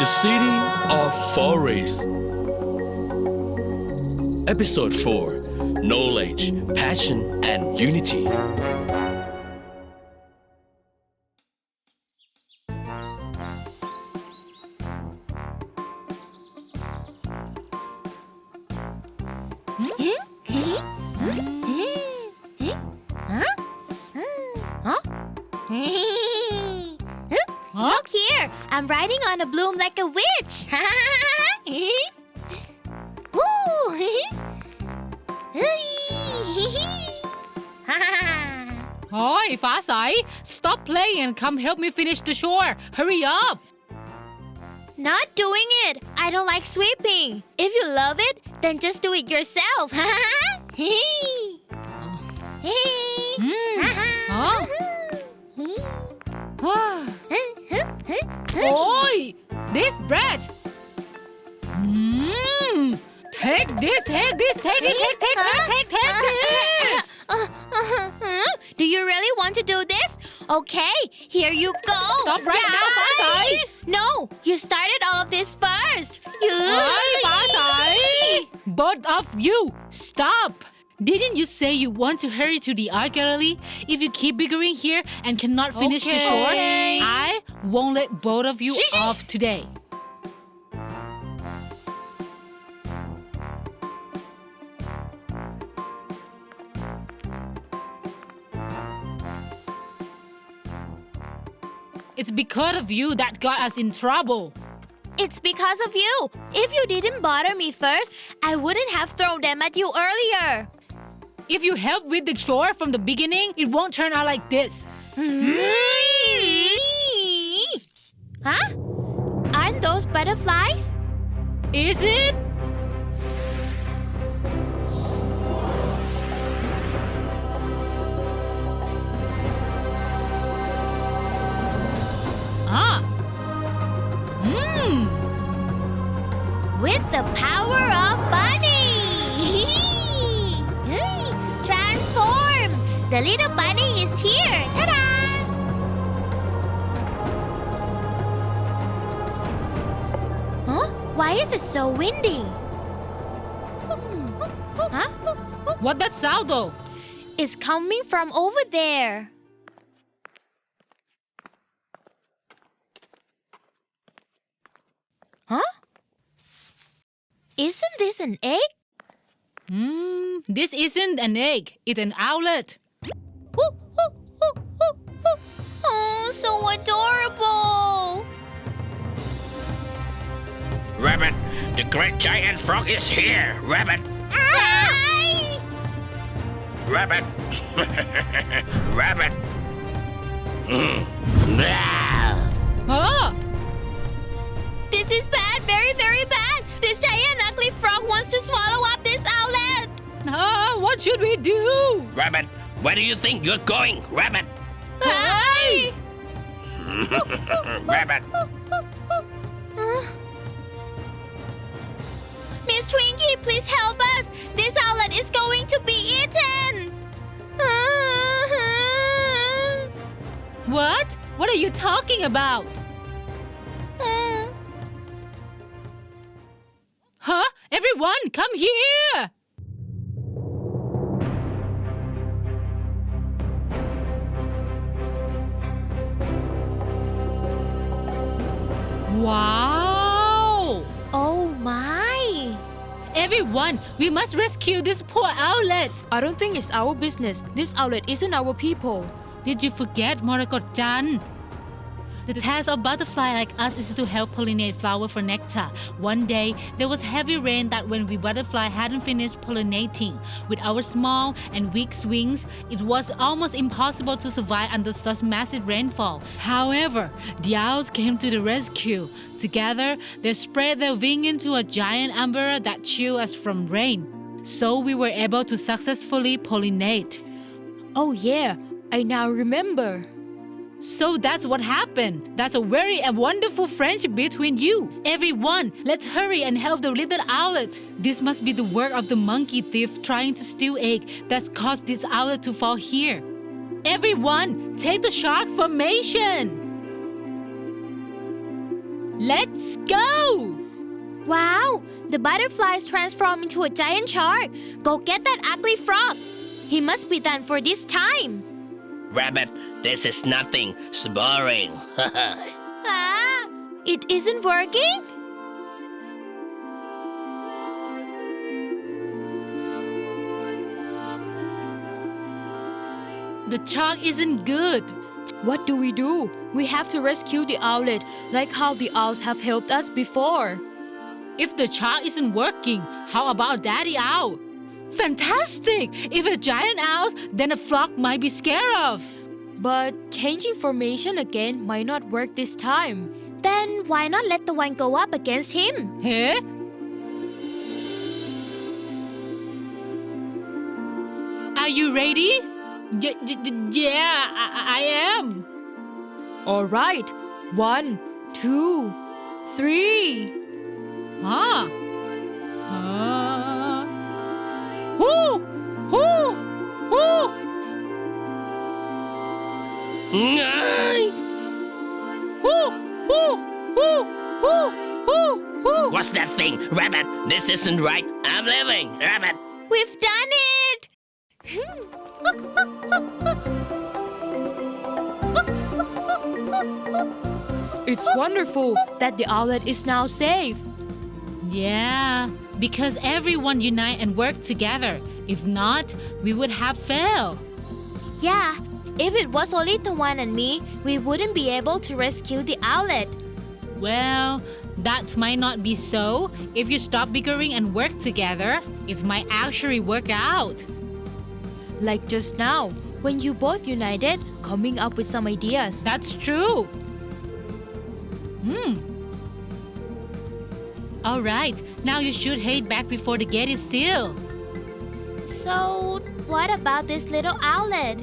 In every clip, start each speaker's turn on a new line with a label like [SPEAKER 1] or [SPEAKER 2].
[SPEAKER 1] The City of Forest. Episode 4. Knowledge, Passion and Unity.
[SPEAKER 2] Look here! I'm riding on a bloom like a witch!
[SPEAKER 3] Oi, ฟ้าใส Stop playing and come help me finish the chore. Hurry up.
[SPEAKER 2] Not doing it! I don't like sweeping. If you love it, then just do it yourself.
[SPEAKER 3] Oi, this bread. Take this.
[SPEAKER 2] Do you really want to do this? Okay, here you go.
[SPEAKER 3] Stop right now, ฟ้าใส
[SPEAKER 2] No, you started all of this first.
[SPEAKER 3] ฟ้าใส Both of you, stop. Didn't you say you want to hurry to the art gallery? If you keep bickering here and cannot finish the chore, I won't let both of you off today. It's because of you that got us in trouble.
[SPEAKER 2] It's because of you. If you didn't bother me first, I wouldn't have thrown them at you earlier.
[SPEAKER 3] If you help with the chore from the beginning, it won't turn out like this.
[SPEAKER 2] Huh? Aren't those butterflies?
[SPEAKER 3] Is it?
[SPEAKER 2] With the power of bunny! Transform! The little bunny is here! Ta-da! Huh? Why is it so windy? Huh?
[SPEAKER 3] What that sound though?
[SPEAKER 2] It's coming from over there. Huh? Isn't this an egg?
[SPEAKER 3] This isn't an egg. It's an owlet.
[SPEAKER 2] Oh, so adorable!
[SPEAKER 4] Rabbit, the great giant frog is here. Rabbit,
[SPEAKER 2] Hi!
[SPEAKER 4] rabbit, rabbit.
[SPEAKER 3] Huh?
[SPEAKER 2] This is bad, very, very bad. This giant ugly frog wants to swallow up this outlet.
[SPEAKER 3] What should we do?
[SPEAKER 4] Rabbit, where do you think you're going? Rabbit,
[SPEAKER 2] Hi!
[SPEAKER 4] rabbit.
[SPEAKER 2] Miss Twinkie, please help us. This outlet is going to be eaten.
[SPEAKER 3] What? What are you talking about? Huh? Everyone, come here! Wow!
[SPEAKER 2] Oh my!
[SPEAKER 3] Everyone, we must rescue this poor outlet.
[SPEAKER 5] I don't think it's our business. This outlet isn't our people.
[SPEAKER 3] Did you forget Morakot-chan? The task of butterfly like us is to help pollinate flower for nectar. One day, there was heavy rain that when we butterfly hadn't finished pollinating. With our small and weak wings, it was almost impossible to survive under such massive rainfall. However, the owls came to the rescue. Together, they spread their wing into a giant umbrella that shielded us from rain. So we were able to successfully pollinate.
[SPEAKER 5] Oh yeah, I now remember.
[SPEAKER 3] So that's what happened. That's a very wonderful friendship between you. Everyone, let's hurry and help the little owlet. This must be the work of the monkey thief trying to steal egg that's caused this owlet to fall here. Everyone, take the shark formation. Let's go!
[SPEAKER 2] Wow! The butterflies transform into a giant shark. Go get that ugly frog. He must be done for this time.
[SPEAKER 4] Rabbit, this is nothing. It's boring.
[SPEAKER 2] Ah! It isn't working?
[SPEAKER 3] The shark isn't good.
[SPEAKER 5] What do? We have to rescue the owlet, like how the owls have helped us before.
[SPEAKER 3] If the shark isn't working, how about Daddy Owl? Fantastic! If a giant owl, then a flock might be scared of.
[SPEAKER 5] But changing formation again might not work this time.
[SPEAKER 2] Then why not let the one go up against him?
[SPEAKER 3] Hey? Are you ready? Yeah, I am.
[SPEAKER 5] All right. 1, 2, 3.
[SPEAKER 3] Ah. Whoo! Whoo! Whoo!
[SPEAKER 4] Ngay!
[SPEAKER 3] Whoo! Whoo! Whoo! Whoo! Whoo! Whoo!
[SPEAKER 4] What's that thing? Rabbit, this isn't right. I'm leaving. Rabbit.
[SPEAKER 2] We've done it!
[SPEAKER 5] It's wonderful that the owlet is now safe.
[SPEAKER 3] Yeah, because everyone unite and work together. If not, we would have failed.
[SPEAKER 2] Yeah, if it was only the one and me, we wouldn't be able to rescue the owlet.
[SPEAKER 3] Well, that might not be so. If you stop bickering and work together, it might actually work out.
[SPEAKER 5] Like just now, when you both united, coming up with some ideas.
[SPEAKER 3] That's true. All right, now you should head back before the gate is sealed.
[SPEAKER 2] So, what about this little owlet?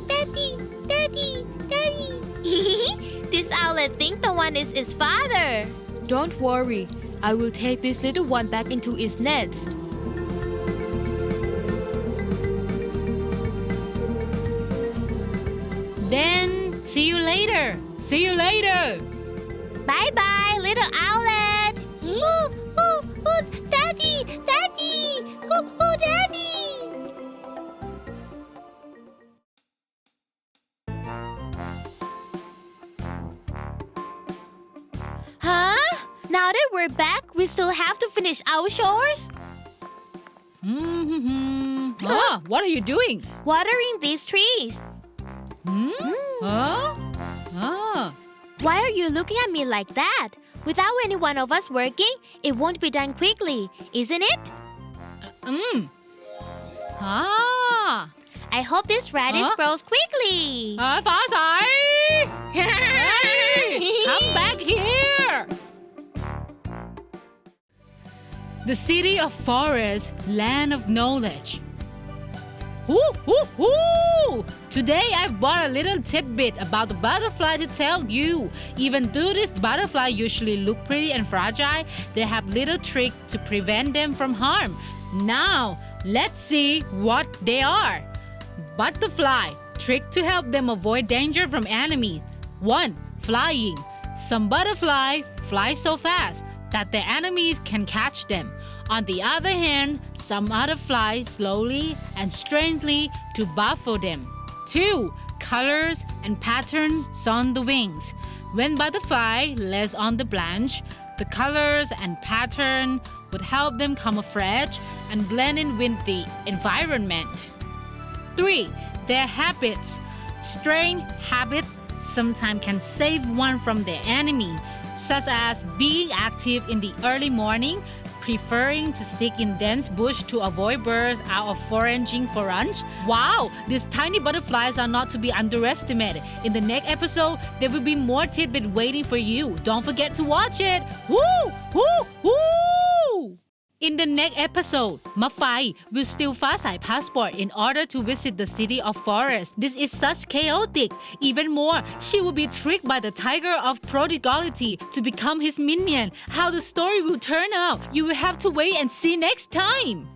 [SPEAKER 2] Daddy, Daddy, Daddy. This owlet thinks the one is his father.
[SPEAKER 5] Don't worry, I will take this little one back into its nest.
[SPEAKER 3] Then, see you later. See you later.
[SPEAKER 2] Bye-bye, little owlet. Daddy, Daddy, Daddy. Huh? Now that we're back, we still have to finish our chores?
[SPEAKER 3] Ah, what are you doing?
[SPEAKER 2] Watering these trees.
[SPEAKER 3] Huh? Ah.
[SPEAKER 2] Why are you looking at me like that? Without any one of us working, it won't be done quickly, isn't it?
[SPEAKER 3] Ah.
[SPEAKER 2] I hope this radish
[SPEAKER 3] Huh?
[SPEAKER 2] grows quickly.
[SPEAKER 3] ฟ้าใส Come back here. The city of forest, land of knowledge. Woo, woo, woo! Today I've brought a little tidbit about the butterfly to tell you. Even though this butterfly usually look pretty and fragile, they have little tricks to prevent them from harm. Now, let's see what they are. Butterfly, trick to help them avoid danger from enemies. 1. Flying. Some butterfly fly so fast that the enemies can catch them. On the other hand, some other fly slowly and strangely to baffle them. 2. Colors and patterns on the wings. When butterfly lays on the branch, the colors and pattern would help them camouflage and blend in with the environment. 3. Their habits. Strange habits sometimes can save one from their enemy, such as being active in the early morning, preferring to stick in dense bush to avoid birds out of foraging for lunch. Wow, these tiny butterflies are not to be underestimated. In the next episode, there will be more tidbit waiting for you. Don't forget to watch it. Woo! Woo! Woo! In the next episode, Mafai will steal Fasai passport in order to visit the city of forest. This is such chaotic. Even more, she will be tricked by the tiger of prodigality to become his minion. How the story will turn out, you will have to wait and see next time.